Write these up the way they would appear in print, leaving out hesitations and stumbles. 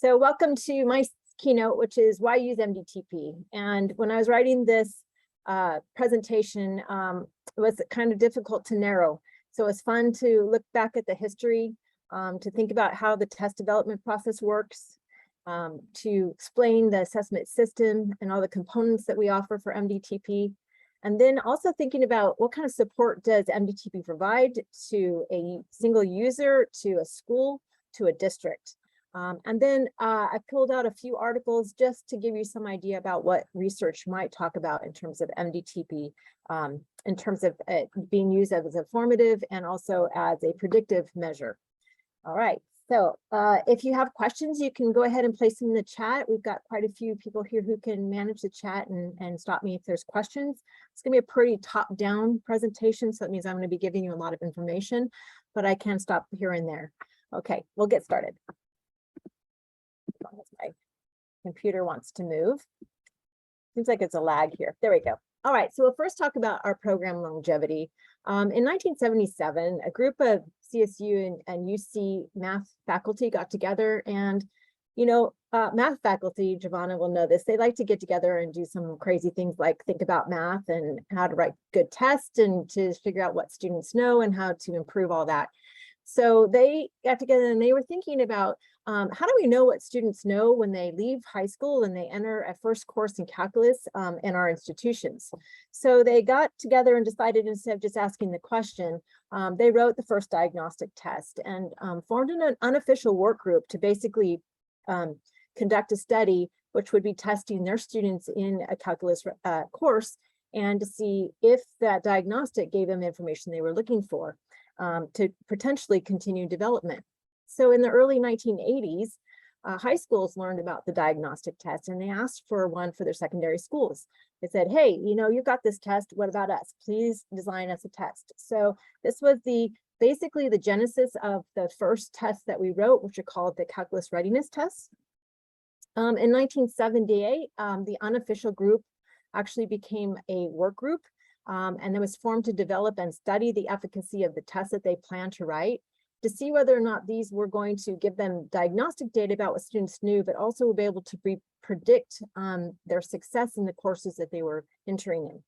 So welcome to my keynote, which is why use MDTP. And when I was writing this presentation, it was kind of difficult to narrow. So it's fun to look back at the history, to think about how the test development process works, to explain the assessment system and all the components that we offer for MDTP. And then also thinking about what kind of support does MDTP provide to a single user, to a school, to a district. And then I pulled out a few articles just to give you some idea about what research might talk about in terms of MDTP, in terms of it being used as a formative and also as a predictive measure. All right, so if you have questions, you can go ahead and place them in the chat. We've got quite a few people here who can manage the chat and stop me if there's questions. It's gonna be a pretty top-down presentation, so that means I'm gonna be giving you a lot of information, but I can stop here and there. Okay, we'll get started. As long as my computer wants to move. Seems like it's a lag here. There we go. All right, so we'll first talk about our program longevity. In 1977, a group of CSU and UC math faculty got together, and math faculty, Giovanna will know this, they like to get together and do some crazy things like think about math and how to write good tests and to figure out what students know and how to improve all that. So they got together and they were thinking about how do we know what students know when they leave high school and they enter a first course in calculus in our institutions. So they got together and decided, instead of just asking the question, they wrote the first diagnostic test and formed an unofficial work group to basically conduct a study which would be testing their students in a calculus course and to see if that diagnostic gave them information they were looking for to potentially continue development. So in the early 1980s, high schools learned about the diagnostic test and they asked for one for their secondary schools. They said, hey, you've got this test, what about us? Please design us a test. So this was basically the genesis of the first tests that we wrote, which are called the calculus readiness tests. In 1978, the unofficial group actually became a work group, and it was formed to develop and study the efficacy of the tests that they planned to write, to see whether or not these were going to give them diagnostic data about what students knew, but also would be able to predict their success in the courses that they were entering in.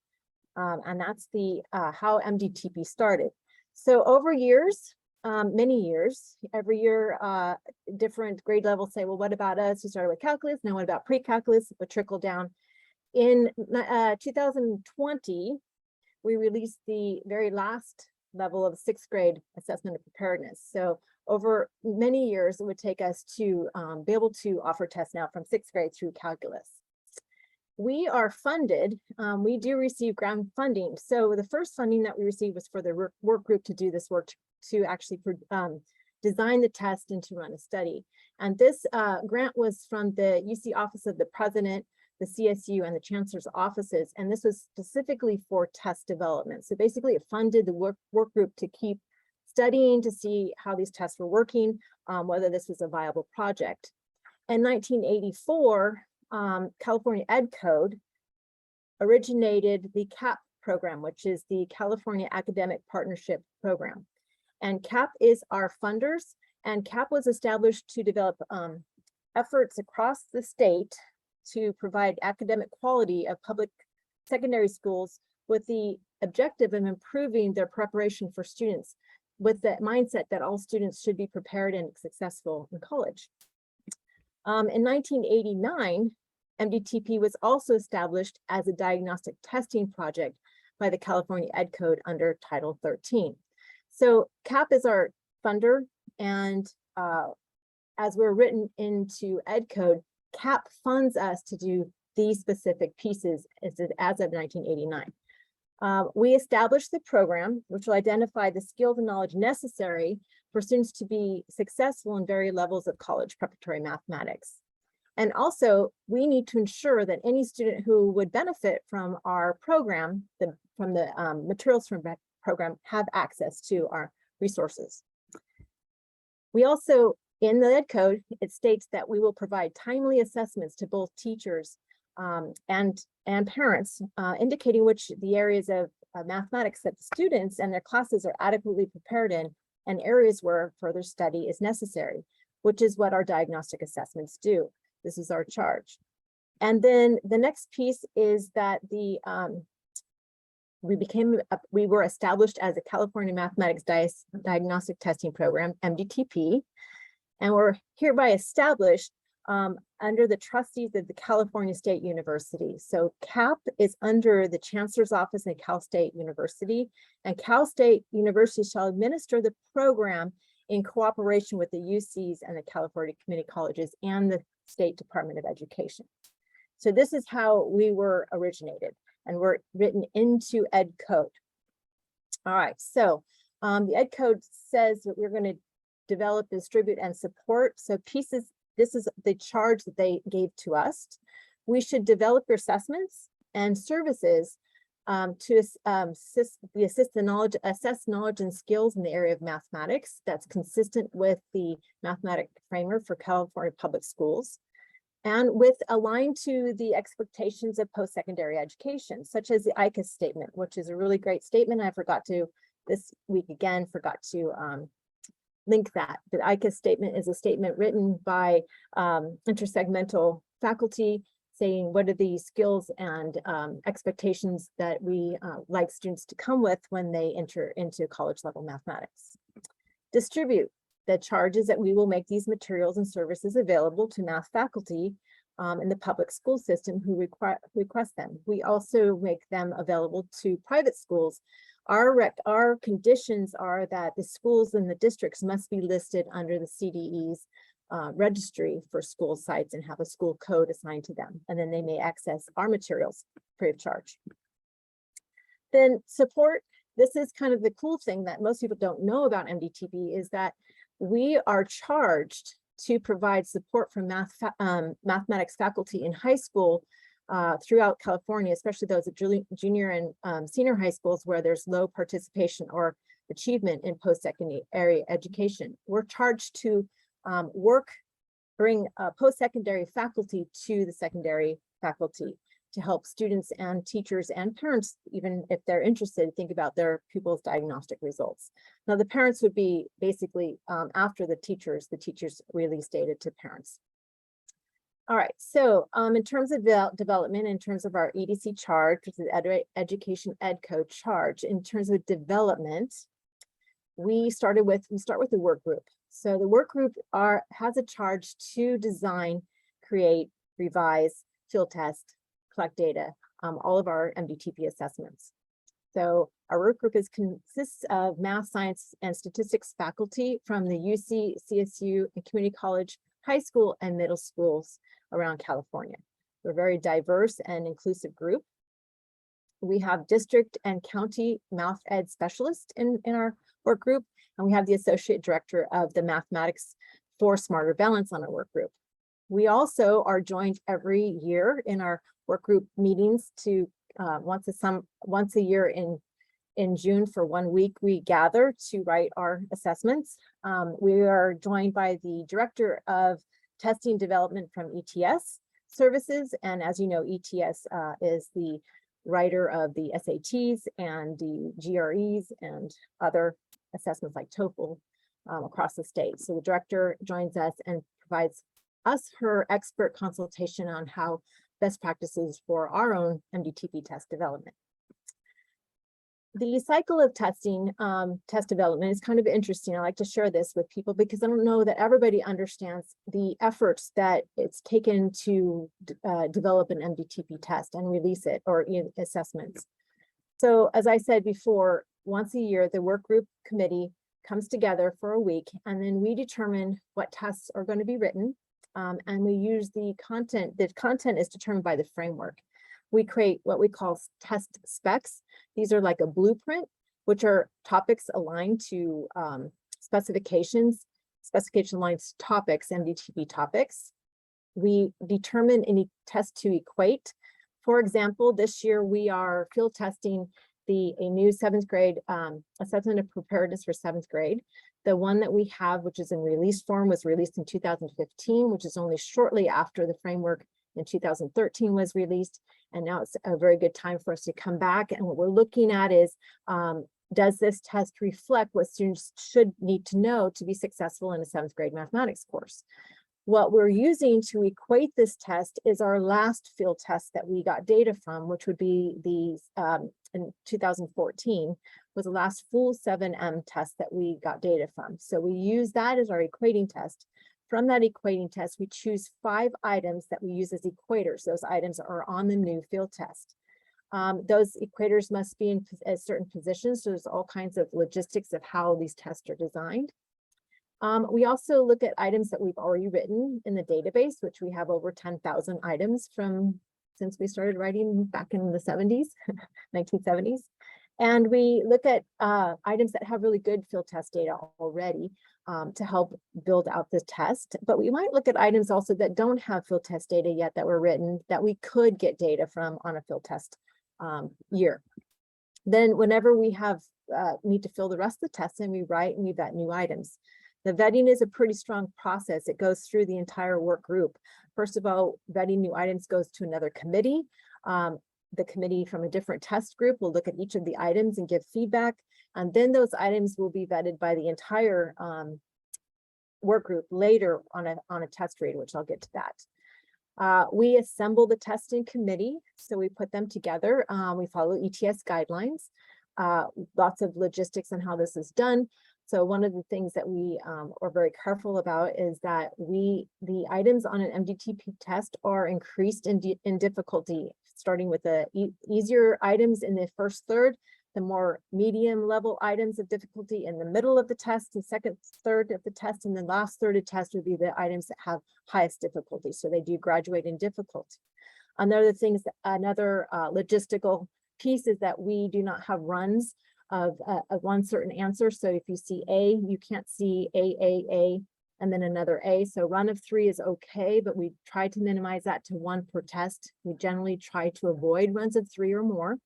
And that's how MDTP started. So over years, many years, every year, different grade levels say, well, what about us? We started with calculus, now what about pre-calculus? But trickle down. In 2020, we released the very last level of sixth grade assessment of preparedness. So over many years, it would take us to be able to offer tests now from sixth grade through calculus. We are funded, we do receive grant funding. So the first funding that we received was for the work group to do this work to actually design the test and to run a study. And this grant was from the UC Office of the President, the CSU, and the Chancellor's offices, and this was specifically for test development. So basically it funded the work group to keep studying to see how these tests were working, whether this was a viable project. In 1984, California Ed Code originated the CAP program, which is the California Academic Partnership Program. And CAP is our funders, and CAP was established to develop efforts across the state to provide academic quality of public secondary schools with the objective of improving their preparation for students with the mindset that all students should be prepared and successful in college. In 1989, MDTP was also established as a diagnostic testing project by the California Ed Code under Title 13. So CAP is our funder, and as we're written into Ed Code, CAP funds us to do these specific pieces as of 1989. We established the program, which will identify the skills and knowledge necessary for students to be successful in various levels of college preparatory mathematics. And also, we need to ensure that any student who would benefit from our program, from the materials from the program, have access to our resources. We also, in the Ed Code, it states that we will provide timely assessments to both teachers and parents, indicating which the areas of mathematics that the students and their classes are adequately prepared in and areas where further study is necessary. which is what our diagnostic assessments do. This is our charge. And then the next piece is that we were established as a California Mathematics Diagnostic Testing Program, MDTP, and we're hereby established under the trustees of the California State University. So CAP is under the Chancellor's Office at Cal State University, and Cal State University shall administer the program in cooperation with the UCs and the California Community Colleges and the State Department of Education. So this is how we were originated, and we're written into Ed Code. All right, so the Ed Code says that we're going to develop, distribute, and support. So this is the charge that they gave to us. We should develop your assessments and services to assess knowledge and skills in the area of mathematics that's consistent with the mathematic framework for California public schools, and aligned to the expectations of post-secondary education, such as the ICAS statement, which is a really great statement. I forgot to link that. The ICAS statement is a statement written by intersegmental faculty saying what are the skills and expectations that we like students to come with when they enter into college level mathematics. Distribute. The charge is that we will make these materials and services available to math faculty in the public school system who request them. We also make them available to private schools. Our conditions are that the schools and the districts must be listed under the CDE's registry for school sites and have a school code assigned to them, and then they may access our materials free of charge. Then support. This is kind of the cool thing that most people don't know about MDTP, is that we are charged to provide support for mathematics faculty in high school throughout California, especially those at junior and senior high schools where there's low participation or achievement in post-secondary education. We're charged to bring post-secondary faculty to the secondary faculty to help students and teachers and parents, even if they're interested, think about their pupils' diagnostic results. Now, the parents would be basically after the teachers release data to parents. All right, so in terms of development, in terms of our EDC charge, which is Education Ed Code charge, in terms of development, we start with the work group. So the work group has a charge to design, create, revise, field test, collect data, all of our MDTP assessments. So our work group consists of math, science, and statistics faculty from the UC, CSU, and community college, high school, and middle schools around California. We're a very diverse and inclusive group. We have district and county math ed specialists in our work group, and we have the associate director of the mathematics for Smarter Balance on our work group. We also are joined every year in our work group meetings to once a year in June for 1 week, we gather to write our assessments. We are joined by the director of testing development from ETS services. And as you know, ETS is the writer of the SATs and the GREs and other assessments like TOEFL across the state. So the director joins us and provides us her expert consultation on how best practices for our own MDTP test development. The cycle of testing, test development is kind of interesting. I like to share this with people because I don't know that everybody understands the efforts that it's taken to develop an MDTP test and release it, or assessments. So as I said before, once a year, the work group committee comes together for a week, and then we determine what tests are going to be written. And we use the content. The content is determined by the framework. We create what we call test specs. These are like a blueprint, which are topics aligned to specification aligned topics, MDTP topics. We determine any test to equate. For example, this year we are field testing a new 7th grade assessment of preparedness for 7th grade. The one that we have, which is in release form, was released in 2015, which is only shortly after the framework in 2013 was released. And now it's a very good time for us to come back. And what we're looking at is does this test reflect what students should need to know to be successful in a 7th grade mathematics course? What we're using to equate this test is our last field test that we got data from, which would be the in 2014 was the last full 7M test that we got data from. So we use that as our equating test. From that equating test, we choose 5 items that we use as equators. Those items are on the new field test. Those equators must be in certain positions. So there's all kinds of logistics of how these tests are designed. We also look at items that we've already written in the database, which we have over 10,000 items since we started writing back in the 70s, 1970s. And we look at items that have really good field test data already to help build out the test. But we might look at items also that don't have field test data yet that were written that we could get data from on a field test year. Then whenever we have need to fill the rest of the test in, we write and we vet new items. The vetting is a pretty strong process. It goes through the entire work group. First of all, vetting new items goes to another committee. The committee from a different test group will look at each of the items and give feedback. And then those items will be vetted by the entire work group later on a test read, which I'll get to that. We assemble the testing committee. So we put them together. We follow ETS guidelines. Lots of logistics on how this is done. So one of the things that we are very careful about is that the items on an MDTP test are increased in difficulty, starting with the easier items in the first third, the more medium level items of difficulty in the middle of the test, the second third of the test, and the last third of the test would be the items that have highest difficulty. So they do graduate in difficulty. Another logistical piece is that we do not have runs of one certain answer. So if you see A, you can't see A, and then another A. So run of 3 is okay, but we try to minimize that to 1 per test. We generally try to avoid runs of 3 or more.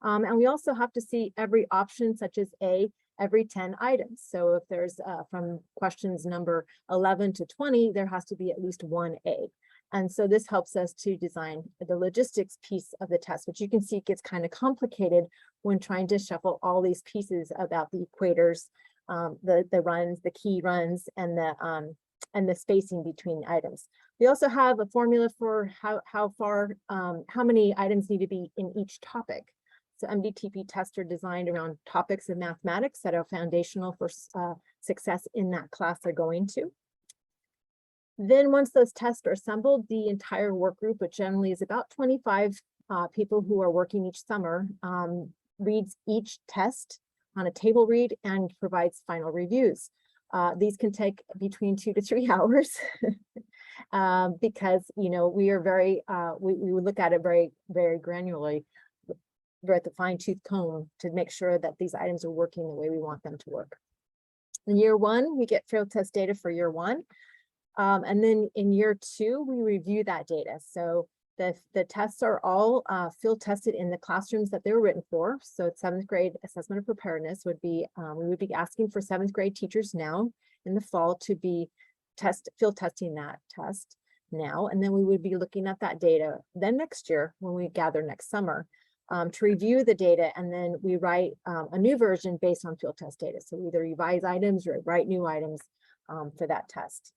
And we also have to see every option, such as A, every 10 items. So if there's from questions number 11 to 20, there has to be at least 1 A. And so this helps us to design the logistics piece of the test, which you can see gets kind of complicated when trying to shuffle all these pieces about the equators, the runs, the key runs, and the spacing between items. We also have a formula for how many items need to be in each topic. So MDTP tests are designed around topics of mathematics that are foundational for success in that class they're going to. Then once those tests are assembled, the entire work group, which generally is about 25 people who are working each summer, reads each test on a table read and provides final reviews. These can take between 2 to 3 hours because, you know, we are we would look at it very, very granularly, at the fine-tooth comb to make sure that these items are working the way we want them to work. In year 1, we get field test data for year 1. And then in year 2, we review that data. So the tests are all field tested in the classrooms that they were written for. So 7th grade assessment of preparedness would be, we would be asking for 7th grade teachers now in the fall to be field testing that test now. And then we would be looking at that data then next year when we gather next summer to review the data. And then we write a new version based on field test data. So we either revise items or write new items for that test.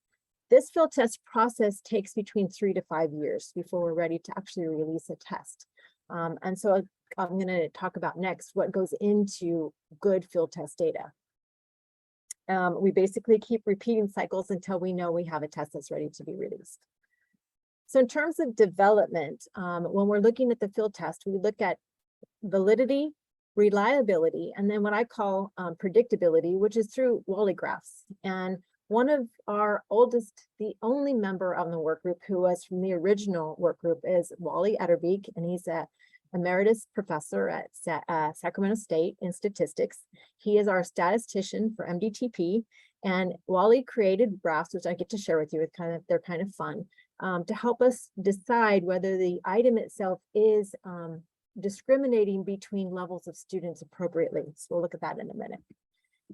This field test process takes between 3 to 5 years before we're ready to actually release a test. And so I'm going to talk about next what goes into good field test data. We basically keep repeating cycles until we know we have a test that's ready to be released. So in terms of development, when we're looking at the field test, we look at validity, reliability, and then what I call predictability, which is through Wally graphs. And one of our oldest, the only member on the work group who was from the original work group is Wally Etterbeek, and he's an emeritus professor at Sacramento State in statistics. He is our statistician for MDTP, and Wally created graphs, which I get to share with you. They're kind of fun, to help us decide whether the item itself is discriminating between levels of students appropriately. So we'll look at that in a minute.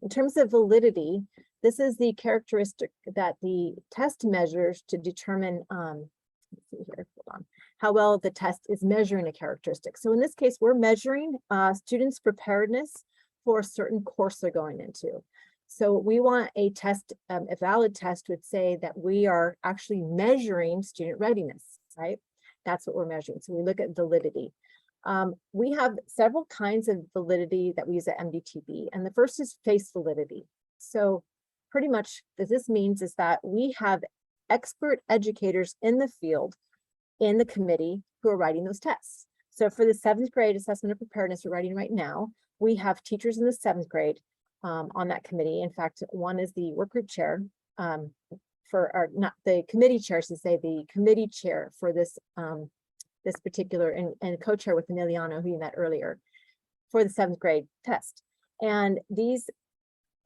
In terms of validity, this is the characteristic that the test measures to determine let's see here, hold on, how well the test is measuring a characteristic. So in this case, we're measuring students' preparedness for a certain course they're going into. So we want a test, a valid test would say that we are actually measuring student readiness, right? That's what we're measuring. So we look at validity. We have several kinds of validity that we use at MDTP, and the first is face validity. So pretty much what this means is that we have expert educators in the field, in the committee, who are writing those tests. So for the 7th grade assessment of preparedness we're writing right now, we have teachers in the 7th grade on that committee. In fact, one is the work group chair not the committee chair, to say the committee chair for this this particular, and co-chair with Emiliano, who you met earlier, for the 7th grade test. And these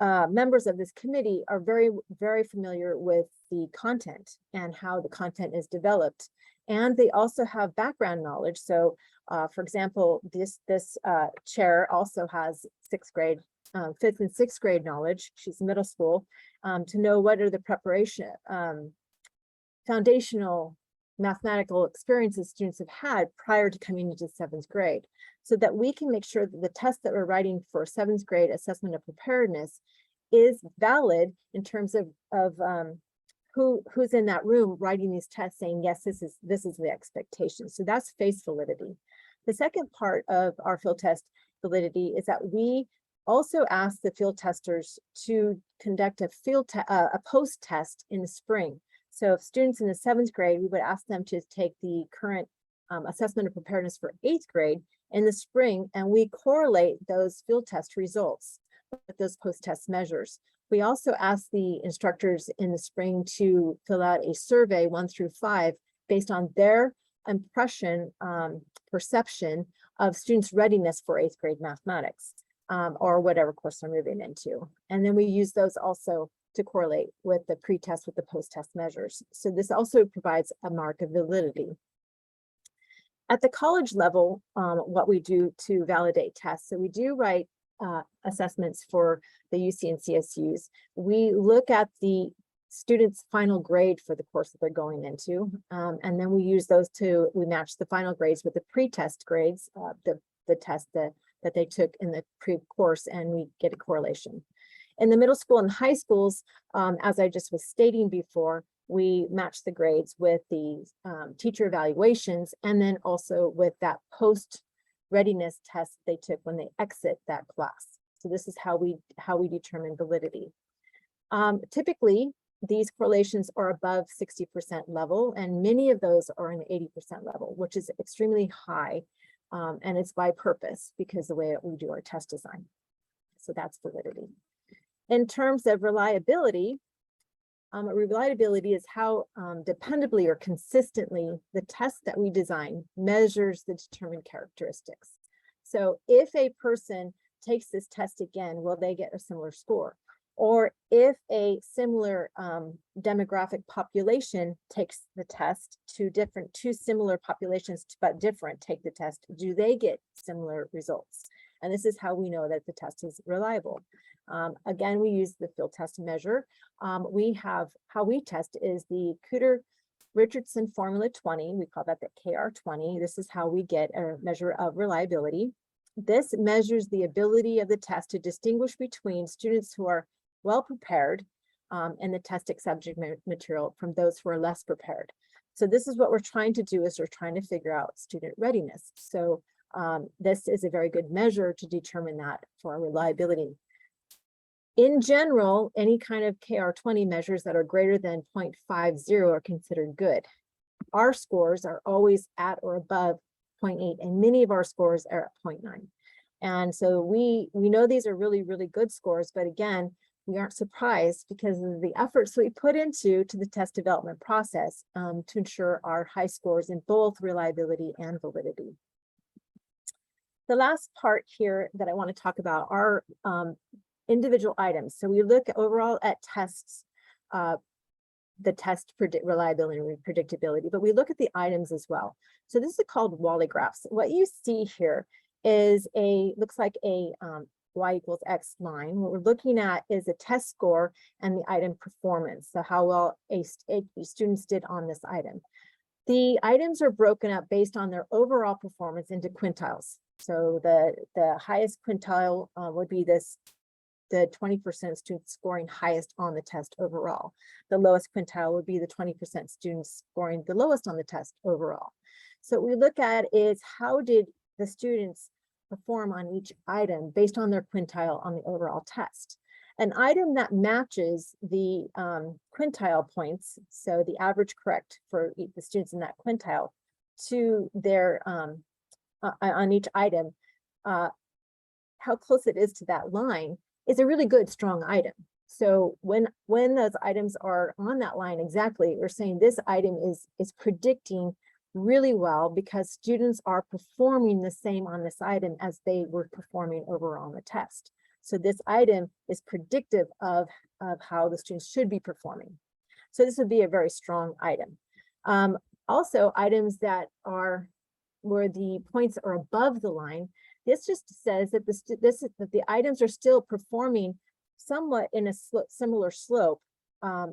members of this committee are very, very familiar with the content and how the content is developed. And they also have background knowledge. So for example, this chair also has 6th grade, 5th and 6th grade knowledge. She's middle school, to know what are the preparation, foundational mathematical experiences students have had prior to coming into 7th grade, so that we can make sure that the test that we're writing for 7th grade assessment of preparedness is valid in terms of who's in that room writing these tests, saying, yes, this is the expectation. So that's face validity. The second part of our field test validity is that we also ask the field testers to conduct a post test in the spring. So if students in the 7th grade, we would ask them to take the current assessment of preparedness for 8th grade in the spring, and we correlate those field test results with those post-test measures. We also ask the instructors in the spring to fill out a survey 1 through 5 based on their impression, perception of students' readiness for 8th grade mathematics, or whatever course they're moving into. And then we use those also to correlate with the pre-test with the post-test measures. So this also provides a mark of validity. At the college level, what we do to validate tests, so we do write assessments for the UC and CSUs. We look at the student's final grade for the course that they're going into, and then we use those we match the final grades with the pre-test grades, the test that they took in the pre-course, and we get a correlation. In the middle school and high schools, as I just was stating before, we match the grades with the teacher evaluations, and then also with that post readiness test they took when they exit that class. So this is how we determine validity. Typically, these correlations are above 60% level, and many of those are in 80% level, which is extremely high, and it's by purpose because the way we do our test design. So that's validity. In terms of reliability, reliability is how dependably or consistently the test that we design measures the determined characteristics. So if a person takes this test again, will they get a similar score? Or if a similar demographic population takes the test, two similar populations but different take the test, do they get similar results? And this is how we know that the test is reliable. Again, we use the field test measure. How we test is the Cooter-Richardson Formula 20. We call that the KR20. This is how we get a measure of reliability. This measures the ability of the test to distinguish between students who are well prepared in the testing subject material from those who are less prepared. So this is what we're trying to do, is we're trying to figure out student readiness. So this is a very good measure to determine that for our reliability. In general, any kind of KR20 measures that are greater than 0.50 are considered good. Our scores are always at or above 0.8, and many of our scores are at 0.9. And so we know these are really, really good scores, but again, we aren't surprised because of the efforts we put into the test development process to ensure our high scores in both reliability and validity. The last part here that I want to talk about are individual items. So we look overall at tests, the test reliability and predictability, but we look at the items as well. So this is called Wally graphs. What you see here is looks like a y equals x line. What we're looking at is a test score and the item performance. So how well students did on this item. The items are broken up based on their overall performance into quintiles. So the highest quintile would be the 20% students scoring highest on the test overall. The lowest quintile would be the 20% students scoring the lowest on the test overall. So what we look at is how did the students perform on each item based on their quintile on the overall test. An item that matches the quintile points, so the average correct for the students in that quintile, to their on each item, how close it is to that line is a really good strong item. So when those items are on that line exactly, we're saying this item is predicting really well because students are performing the same on this item as they were performing overall on the test. So this item is predictive of how the students should be performing. So this would be a very strong item. Also, items that are where the points are above the line, this just says that the items are still performing somewhat in a similar slope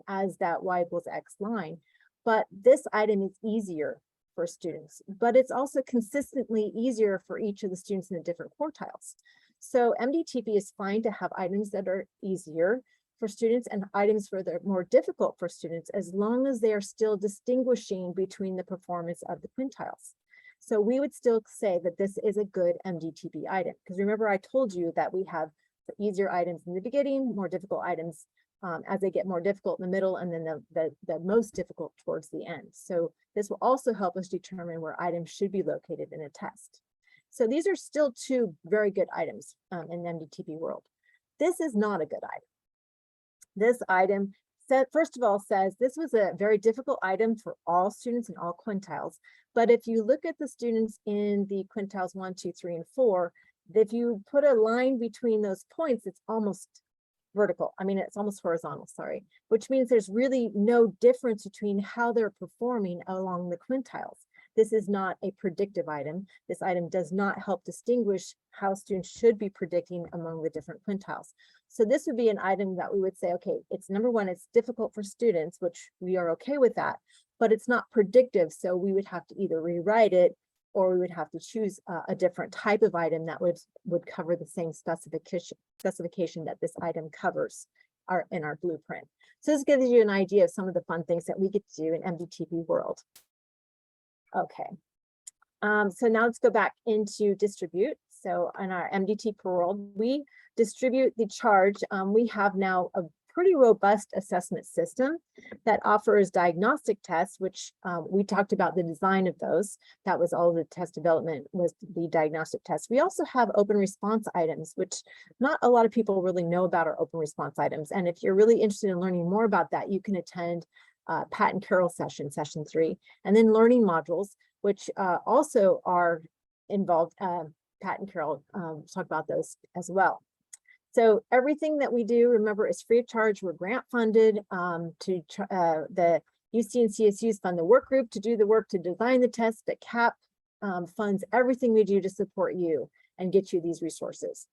as that y equals x line, but this item is easier for students, but it's also consistently easier for each of the students in the different quartiles. So MDTP is fine to have items that are easier for students and items that are more difficult for students, as long as they are still distinguishing between the performance of the quintiles. So we would still say that this is a good MDTP item, because remember I told you that we have the easier items in the beginning, more difficult items as they get more difficult in the middle, and then the most difficult towards the end. So this will also help us determine where items should be located in a test. So these are still two very good items in the MDTP world. This is not a good item. This item first of all says this was a very difficult item for all students in all quintiles. But if you look at the students in the quintiles 1, 2, 3, and 4, if you put a line between those points, it's almost vertical. I mean, it's almost horizontal, sorry, which means there's really no difference between how they're performing along the quintiles. This is not a predictive item. This item does not help distinguish how students should be predicting among the different quintiles. So this would be an item that we would say, okay, it's number one, it's difficult for students, which we are okay with that, but it's not predictive. So we would have to either rewrite it or we would have to choose a different type of item that would cover the same specification that this item covers in our blueprint. So this gives you an idea of some of the fun things that we get to do in MDTP world. Okay, so now let's go back into distribute. So in our MDTP world, we distribute the charge. We have now a pretty robust assessment system that offers diagnostic tests, which we talked about the design of those. That was all the test development was the diagnostic tests. We also have open response items, which not a lot of people really know about our open response items. And if you're really interested in learning more about that, you can attend Pat and Carol session 3, and then learning modules, which also are involved. Pat and Carol talk about those as well. So everything that we do, remember, is free of charge. We're grant funded. The UC and CSUs fund the work group to do the work to design the test, but CAP funds everything we do to support you and get you these resources.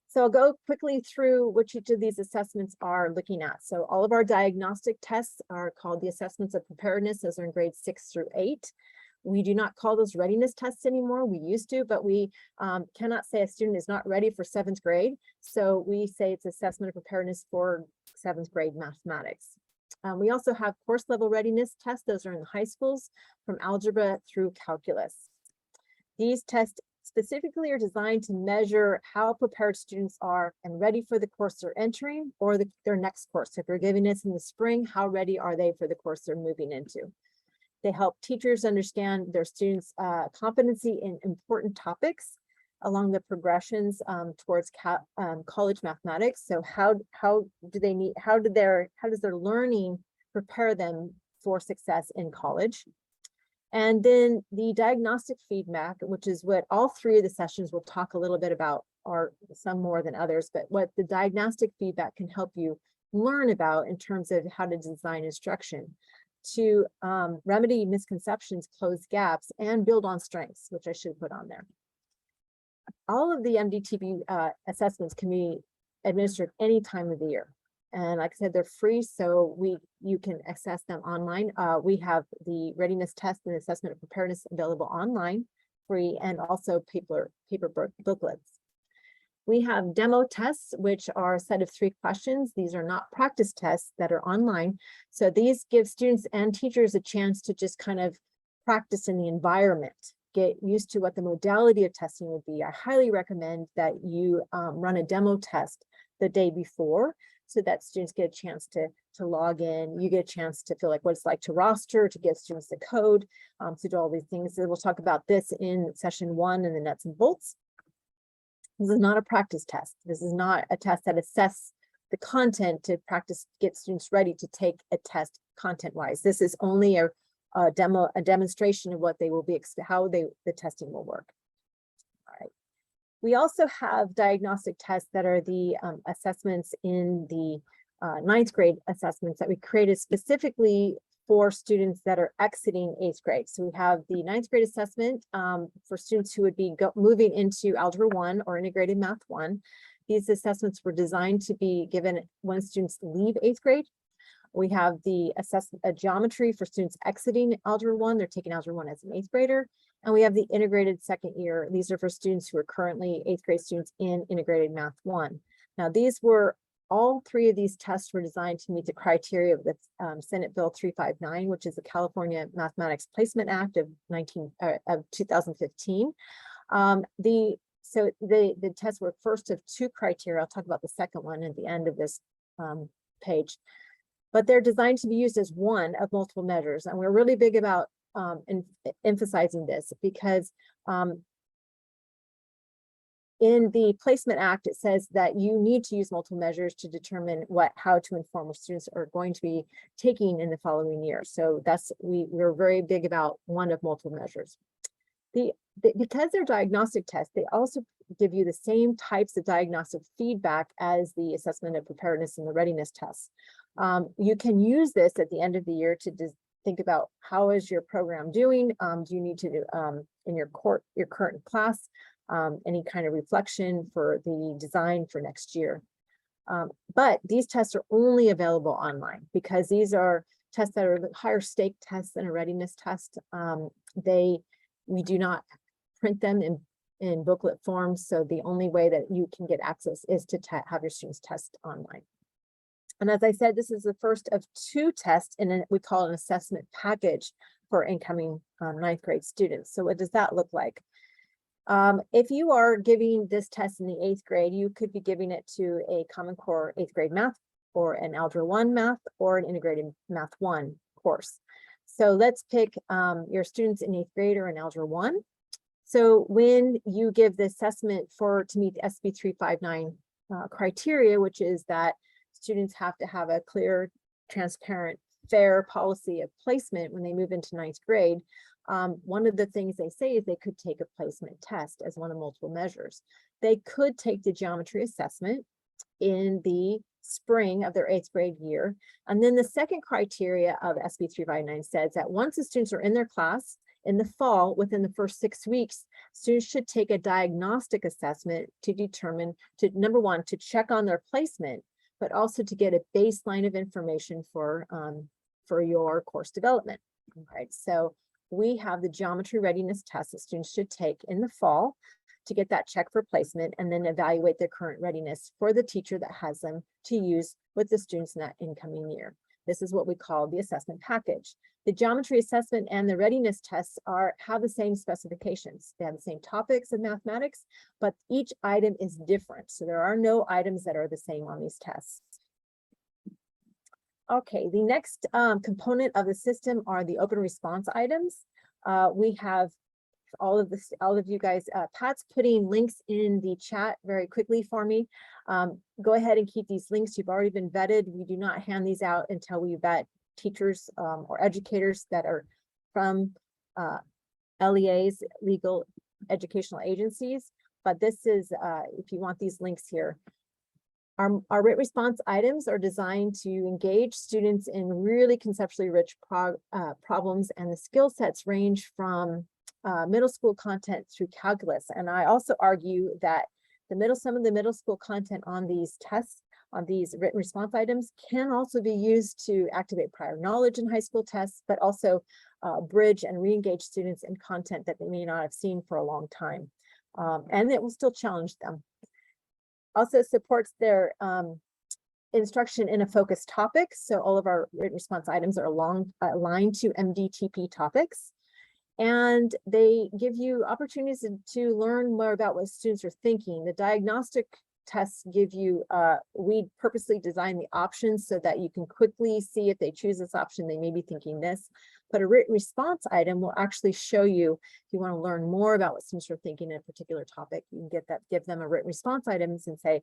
So I'll go quickly through which each of these assessments are looking at. So all of our diagnostic tests are called the assessments of preparedness. Those are in grades 6 through 8. We do not call those readiness tests anymore. We used to, but we cannot say a student is not ready for 7th grade. So we say it's assessment of preparedness for 7th grade mathematics. We also have course level readiness tests. Those are in the high schools from algebra through calculus. These tests specifically are designed to measure how prepared students are and ready for the course they're entering or their next course. If you're giving this in the spring, how ready are they for the course they're moving into? They help teachers understand their students' competency in important topics along the progressions towards college mathematics. So how does their learning prepare them for success in college? And then the diagnostic feedback, which is what all 3 of the sessions will talk a little bit about, or some more than others, but what the diagnostic feedback can help you learn about in terms of how to design instruction to remedy misconceptions, close gaps, and build on strengths, which I should put on there. All of the MDTP assessments can be administered any time of the year. And like I said, they're free, so you can access them online. We have the readiness test and assessment of preparedness available online free, and also paper booklets. We have demo tests, which are a set of 3 questions. These are not practice tests that are online. So these give students and teachers a chance to just kind of practice in the environment, get used to what the modality of testing would be. I highly recommend that you run a demo test the day before so that students get a chance to log in. You get a chance to feel like what it's like to roster, to give students the code, to do all these things. So we'll talk about this in session 1 in the nuts and bolts. This is not a practice test. This is not a test that assesses the content to practice, get students ready to take a test content-wise. This is only a demonstration of what they will be, how the testing will work. All right. We also have diagnostic tests that are the assessments in the 9th grade assessments that we created specifically for students that are exiting 8th grade. So we have the 9th grade assessment for students who would be moving into Algebra 1 or Integrated Math 1. These assessments were designed to be given when students leave 8th grade. We have the geometry for students exiting Algebra 1. They're taking Algebra 1 as an 8th grader. And we have the integrated 2nd year. These are for students who are currently 8th grade students in Integrated Math 1. Now, all 3 of these tests were designed to meet the criteria of the Senate Bill 359, which is the California Mathematics Placement Act of 2015. So the tests were first of 2 criteria. I'll talk about the second one at the end of this page. But they're designed to be used as one of multiple measures. And we're really big about emphasizing this because in the Placement Act, it says that you need to use multiple measures to determine how to inform what students are going to be taking in the following year. So we're very big about one of multiple measures. Because they're diagnostic tests, they also give you the same types of diagnostic feedback as the assessment of preparedness and the readiness tests. You can use this at the end of the year to think about how is your program doing? Do you need to do in your current class? Any kind of reflection for the design for next year. But these tests are only available online because these are tests that are higher stake tests than a readiness test. We do not print them in booklet form, so the only way that you can get access is to have your students test online. And as I said, this is the first of 2 tests in we call an assessment package for incoming 9th grade students. So what does that look like? If you are giving this test in the 8th grade, you could be giving it to a Common Core 8th grade math or an Algebra 1 math or an Integrated Math 1 course. So let's pick your students in 8th grade or in Algebra 1. So when you give the assessment to meet the SB 359 criteria, which is that students have to have a clear, transparent, fair policy of placement when they move into 9th grade, one of the things they say is they could take a placement test as one of multiple measures. They could take the geometry assessment in the spring of their 8th grade year. And then the second criteria of SB 359 says that once the students are in their class in the fall, within the first 6 weeks, students should take a diagnostic assessment to determine, number 1, to check on their placement, but also to get a baseline of information for your course development. All right, so we have the geometry readiness test that students should take in the fall to get that check for placement and then evaluate their current readiness for the teacher that has them to use with the students in that incoming year. This is what we call the assessment package. The geometry assessment and the readiness tests have the same specifications. They have the same topics of mathematics, but each item is different. So there are no items that are the same on these tests. Okay, the next component of the system are the open response items. We have all of you guys, Pat's putting links in the chat very quickly for me. Go ahead and keep these links. You've already been vetted. We do not hand these out until we vet teachers or educators that are from LEAs, legal educational agencies. But this is, if you want these links here. Our writ response items are designed to engage students in really conceptually rich problems, and the skill sets range from middle school content through calculus. And I also argue that some of the middle school content on these tests These written response items can also be used to activate prior knowledge in high school tests, but also bridge and re-engage students in content that they may not have seen for a long time. And it will still challenge them. Also supports their instruction in a focused topic. So all of our written response items are aligned to MDTP topics. And they give you opportunities to learn more about what students are thinking. The diagnostic tests give you, we purposely design the options so that you can quickly see if they choose this option, they may be thinking this. But a written response item will actually show you, if you want to learn more about what students are thinking in a particular topic, you can give them a written response items and say,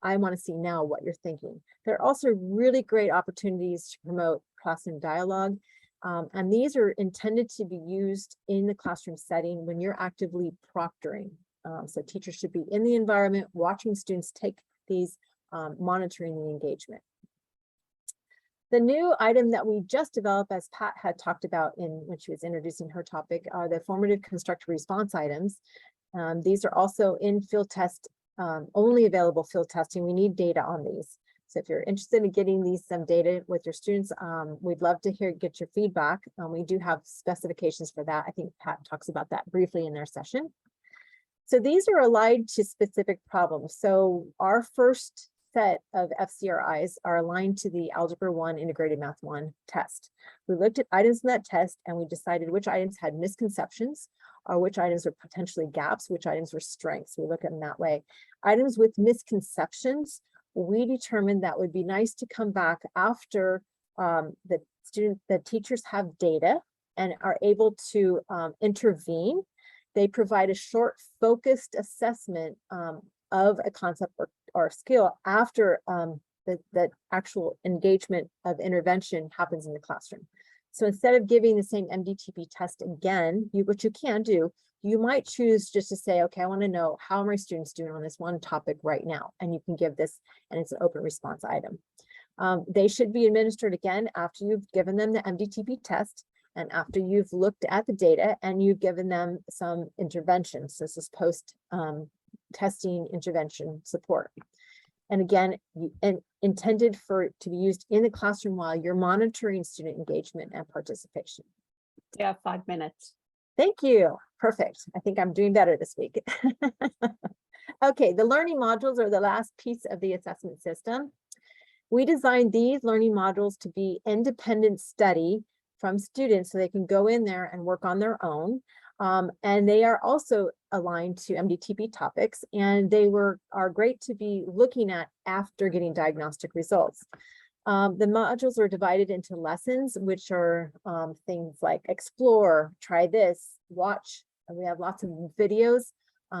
I want to see now what you're thinking. There are also really great opportunities to promote classroom dialogue. And these are intended to be used in the classroom setting when you're actively proctoring. So teachers should be in the environment, watching students take these, monitoring the engagement. The new item that we just developed, as Pat had talked about when she was introducing her topic, are the formative constructive response items. These are also in field test, only available field testing. We need data on these. So if you're interested in getting some data with your students, we'd love to get your feedback. We do have specifications for that. I think Pat talks about that briefly in their session. So these are aligned to specific problems. So our first set of FCRIs are aligned to the Algebra 1 Integrated Math 1 test. We looked at items in that test and we decided which items had misconceptions or which items were potentially gaps, which items were strengths. We look at them that way. Items with misconceptions, we determined that would be nice to come back after the teachers have data and are able to intervene. They provide a short focused assessment of a concept or skill after the actual engagement of intervention happens in the classroom. So instead of giving the same MDTP test again, what you can do, you might choose just to say, okay, I want to know how are my students doing on this one topic right now, and you can give this, and it's an open response item. They should be administered again after you've given them the MDTP test and after you've looked at the data and you've given them some interventions. This is post testing intervention support. And again, intended to be used in the classroom while you're monitoring student engagement and participation. Yeah, 5 minutes. Thank you. Perfect. I think I'm doing better this week. Okay, the learning modules are the last piece of the assessment system. We designed these learning modules to be independent study from students so they can go in there and work on their own. And they are also aligned to MDTP topics, and they are great to be looking at after getting diagnostic results. The modules are divided into lessons, which are things like explore, try this, watch. And we have lots of videos.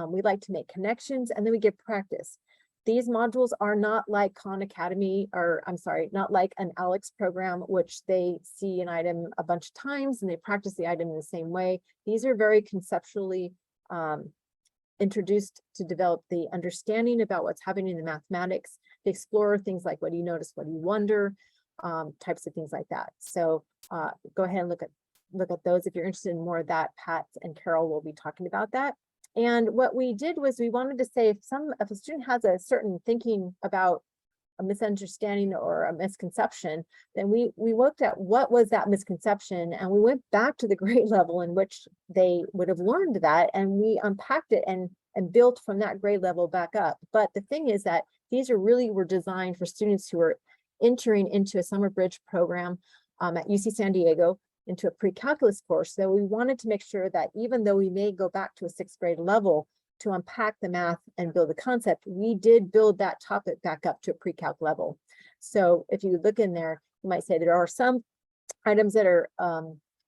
We like to make connections, and then we give practice. These modules are not like Khan Academy, or I'm sorry, not like an ALEX program, which they see an item a bunch of times and they practice the item in the same way. These are very conceptually introduced to develop the understanding about what's happening in the mathematics. They explore things like what do you notice, what do you wonder, types of things like that. So go ahead and look at those. If you're interested in more of that, Pat and Carol will be talking about that. And what we did was we wanted to say if a student has a certain thinking about a misunderstanding or a misconception, then we looked at what was that misconception, and we went back to the grade level in which they would have learned that, and we unpacked it and built from that grade level back up. But the thing is that these were designed for students who are entering into a summer bridge program at UC San Diego, into a pre-calculus course. So we wanted to make sure that even though we may go back to a 6th grade level to unpack the math and build the concept, we did build that topic back up to a pre-calc level. So if you look in there, you might say there are some items that are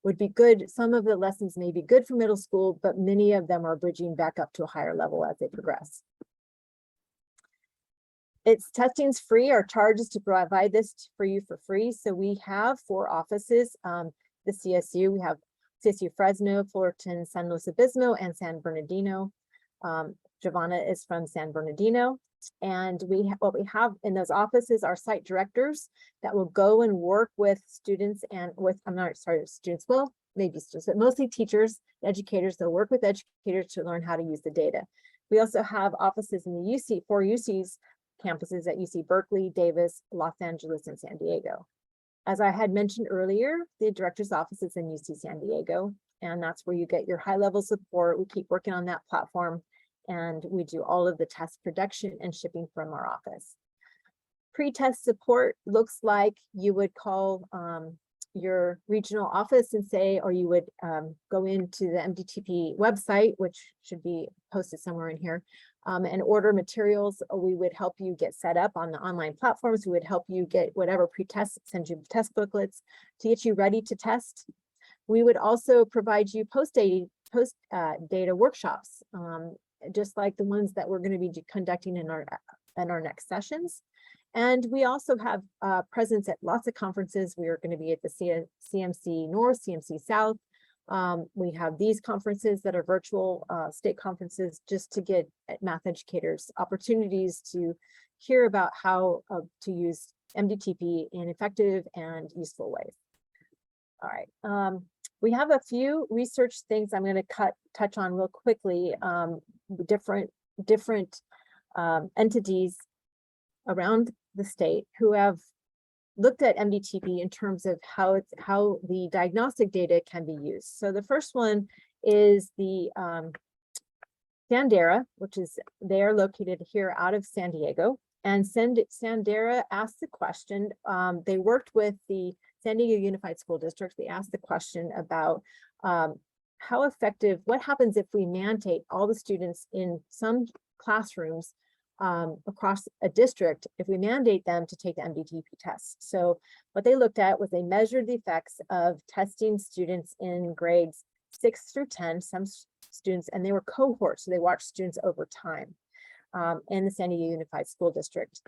would be good. Some of the lessons may be good for middle school, but many of them are bridging back up to a higher level as they progress. Testing's free. Our charge is to provide this for you for free. So we have 4 offices. The CSU, we have CSU Fresno, Fullerton, San Luis Obispo, and San Bernardino. Giovanna is from San Bernardino. And what we have in those offices are site directors that will go and work with students and students will, maybe students, but mostly teachers, educators. They'll work with educators to learn how to use the data. We also have offices in the UC, 4 UCs, campuses at UC Berkeley, Davis, Los Angeles, and San Diego. As I had mentioned earlier, the director's office is in UC San Diego, and that's where you get your high-level support. We keep working on that platform, and we do all of the test production and shipping from our office. Pre-test support looks like you would call your regional office and say, or you would go into the MDTP website, which should be posted somewhere in here, and order materials. We would help you get set up on the online platforms. We would help you get whatever pre-test, send you test booklets to get you ready to test. We would also provide you post-data workshops, just like the ones that we're going to be conducting in our next sessions. And we also have presence at lots of conferences. We are going to be at the CMC North, CMC South. We have these conferences that are virtual state conferences, just to get math educators opportunities to hear about how to use MDTP in effective and useful ways. All right. We have a few research things I'm going to touch on real quickly. Different entities around the state who have looked at MDTP in terms of how the diagnostic data can be used. So the first one is the Sandera, which is, they are located here out of San Diego. And Sandera asked the question, they worked with the San Diego Unified School District. They asked the question about how effective, what happens if we mandate all the students in some classrooms across a district, if we mandate them to take the MDTP test. So what they looked at was they measured the effects of testing students in grades 6 through 10, some students, and they were cohorts, so they watched students over time in the San Diego Unified School District.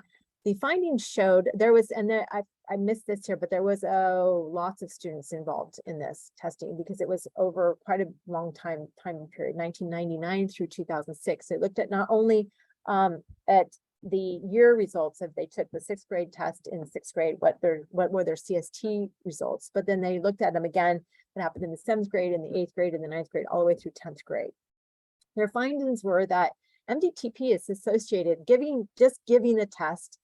The findings showed there was, and there, I missed this here, but there was lots of students involved in this testing because it was over quite a long time period, 1999 through 2006. It looked at not only at the year results of they took the 6th grade test in 6th grade, what were their CST results, but then they looked at them again, what happened in the 7th grade, in the 8th grade, and the 9th grade, all the way through 10th grade. Their findings were that MDTP is associated, just giving the test,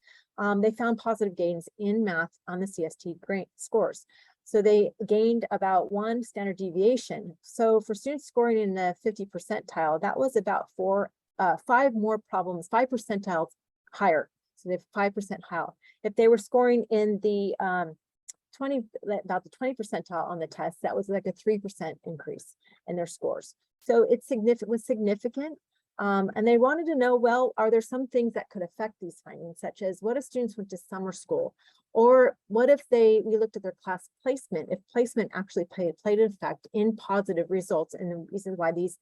they found positive gains in math on the CST scores. So they gained about 1 standard deviation. So for students scoring in the 50 percentile, that was about 5 more problems, 5 percentiles higher. So they have 5% higher. If they were scoring in the about the 20 percentile on the test, that was like a 3% increase in their scores. So it was significant. And they wanted to know, well, are there some things that could affect these findings, such as what if students went to summer school? Or what if we looked at their class placement, if placement actually played an effect in positive results, and the reason why these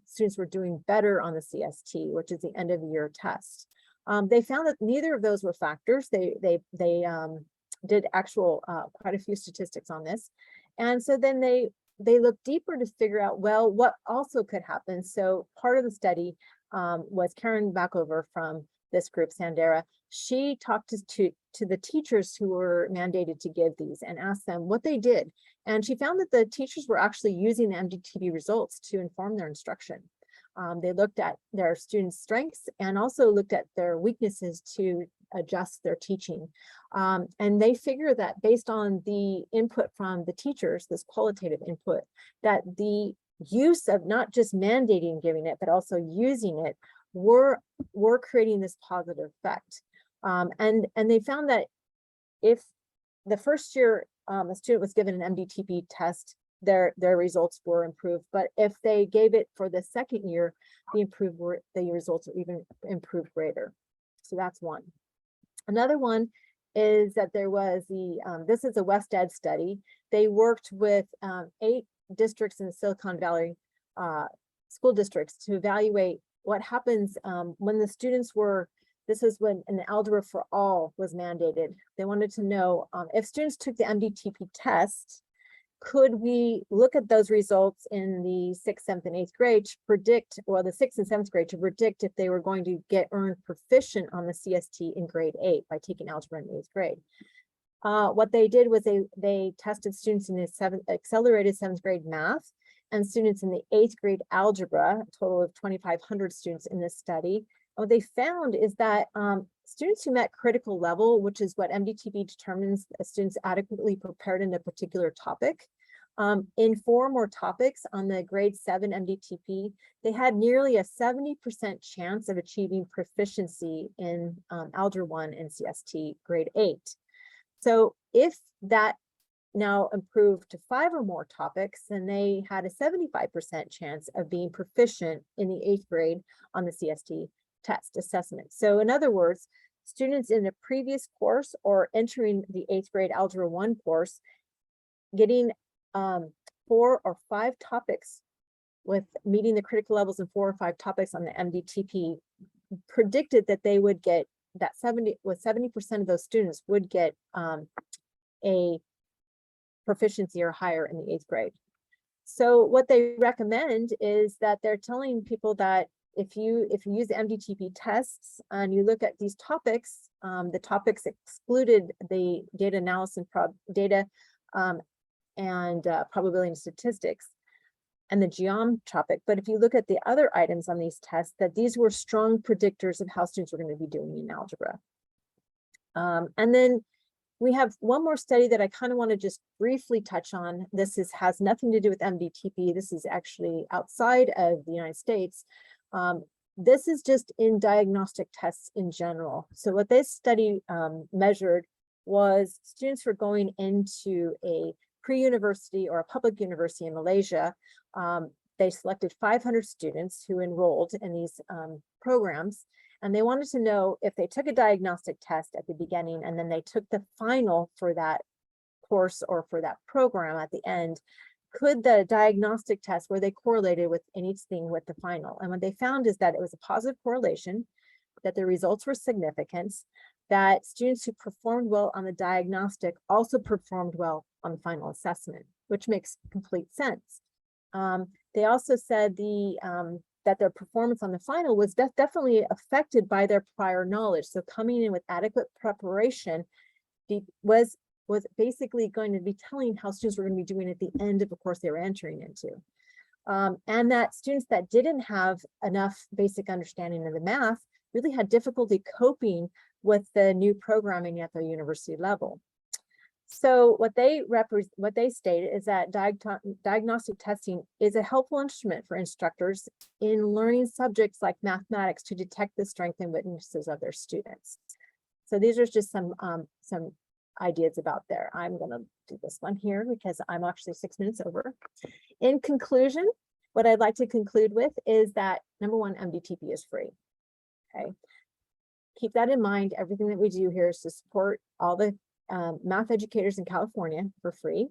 students were doing better on the CST, which is the end of the year test. They found that neither of those were factors. They did actual quite a few statistics on this. And so then they looked deeper to figure out, well, what also could happen. So part of the study was Karen Backover from this group, Sandera. She talked to the teachers who were mandated to give these and asked them what they did. And she found that the teachers were actually using the MDTP results to inform their instruction. They looked at their students' strengths and also looked at their weaknesses to adjust their teaching. And they figure that based on the input from the teachers, this qualitative input, that the use of not just mandating giving it, but also using it, were creating this positive effect. And they found that if the first year a student was given an MDTP test, their results were improved. But if they gave it for the second year, the results were even improved greater. So that's one. Another one is that there was this is a West Ed study. They worked with 8 districts in the Silicon Valley school districts to evaluate what happens when the students were, this is when an algebra for all was mandated. They wanted to know if students took the MDTP test, could we look at those results in the 6th, 7th, and 8th grade to predict, well, the 6th and 7th grade to predict if they were going to earn proficient on the CST in grade 8 by taking algebra in 8th grade. What they did was they tested students in the accelerated 7th grade math and students in the 8th grade algebra, a total of 2,500 students in this study. What they found is that students who met critical level, which is what MDTP determines a student's adequately prepared in a particular topic, in 4 or more topics on the grade 7 MDTP, they had nearly a 70% chance of achieving proficiency in Algebra 1 and CST grade 8. So if that now improved to 5 or more topics, then they had a 75% chance of being proficient in the 8th grade on the CST test assessment. So in other words, students in a previous course or entering the 8th grade Algebra 1 course, getting 4 or 5 topics with meeting the critical levels in 4 or 5 topics on the MDTP predicted that they would get that 70% of those students would get a proficiency or higher in the 8th grade. So what they recommend is that they're telling people that if you use the MDTP tests and you look at these topics, the topics excluded the data analysis and probability and statistics and the geom topic. But if you look at the other items on these tests, that these were strong predictors of how students were going to be doing in algebra. And then we have one more study that I kind of want to just briefly touch on. This has nothing to do with MDTP. This is actually outside of the United States. This is just in diagnostic tests in general. So what this study measured was students were going into a pre-university or a public university in Malaysia. They selected 500 students who enrolled in these programs, and they wanted to know if they took a diagnostic test at the beginning and then they took the final for that course or for that program at the end, could the diagnostic test, where they correlated with anything with the final? And what they found is that it was a positive correlation, that the results were significant, that students who performed well on the diagnostic also performed well on the final assessment, which makes complete sense. They also said that their performance on the final was definitely affected by their prior knowledge. So coming in with adequate preparation was basically going to be telling how students were going to be doing at the end of the course they were entering into. And that students that didn't have enough basic understanding of the math really had difficulty coping with the new programming at the university level. So what they stated is that diagnostic testing is a helpful instrument for instructors in learning subjects like mathematics to detect the strengths and weaknesses of their students. So these are just some ideas about there. I'm going to do this one here because I'm actually 6 minutes over. In conclusion, what I'd like to conclude with is that number one, MDTP is free. Okay. Keep that in mind. Everything that we do here is to support all the math educators in California for free.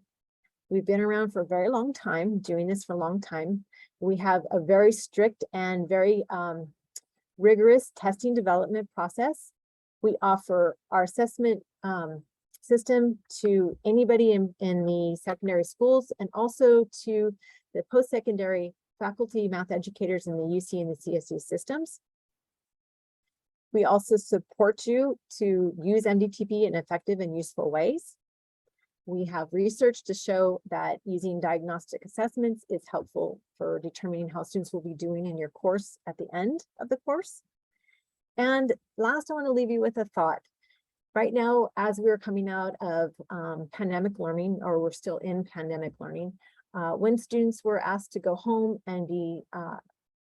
We've been around for a very long time, doing this for a long time. We have a very strict and very rigorous testing development process. We offer our assessment system to anybody in the secondary schools and also to the post-secondary faculty math educators in the UC and the CSU systems. We also support you to use MDTP in effective and useful ways. We have research to show that using diagnostic assessments is helpful for determining how students will be doing in your course at the end of the course. And last, I want to leave you with a thought. Right now, as we're coming out of pandemic learning, or we're still in pandemic learning, when students were asked to go home and be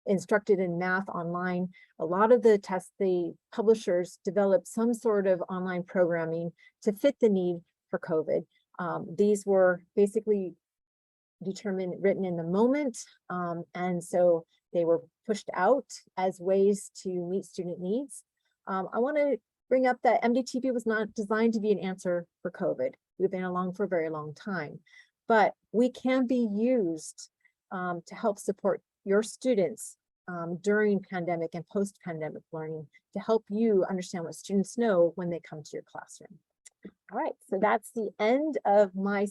instructed in math online, a lot of the tests, the publishers developed some sort of online programming to fit the need for COVID. These were basically written in the moment, and so they were pushed out as ways to meet student needs. I want to bring up that MDTP was not designed to be an answer for COVID. We've been along for a very long time, but we can be used to help support your students during pandemic and post-pandemic learning to help you understand what students know when they come to your classroom. All right, so that's the end of my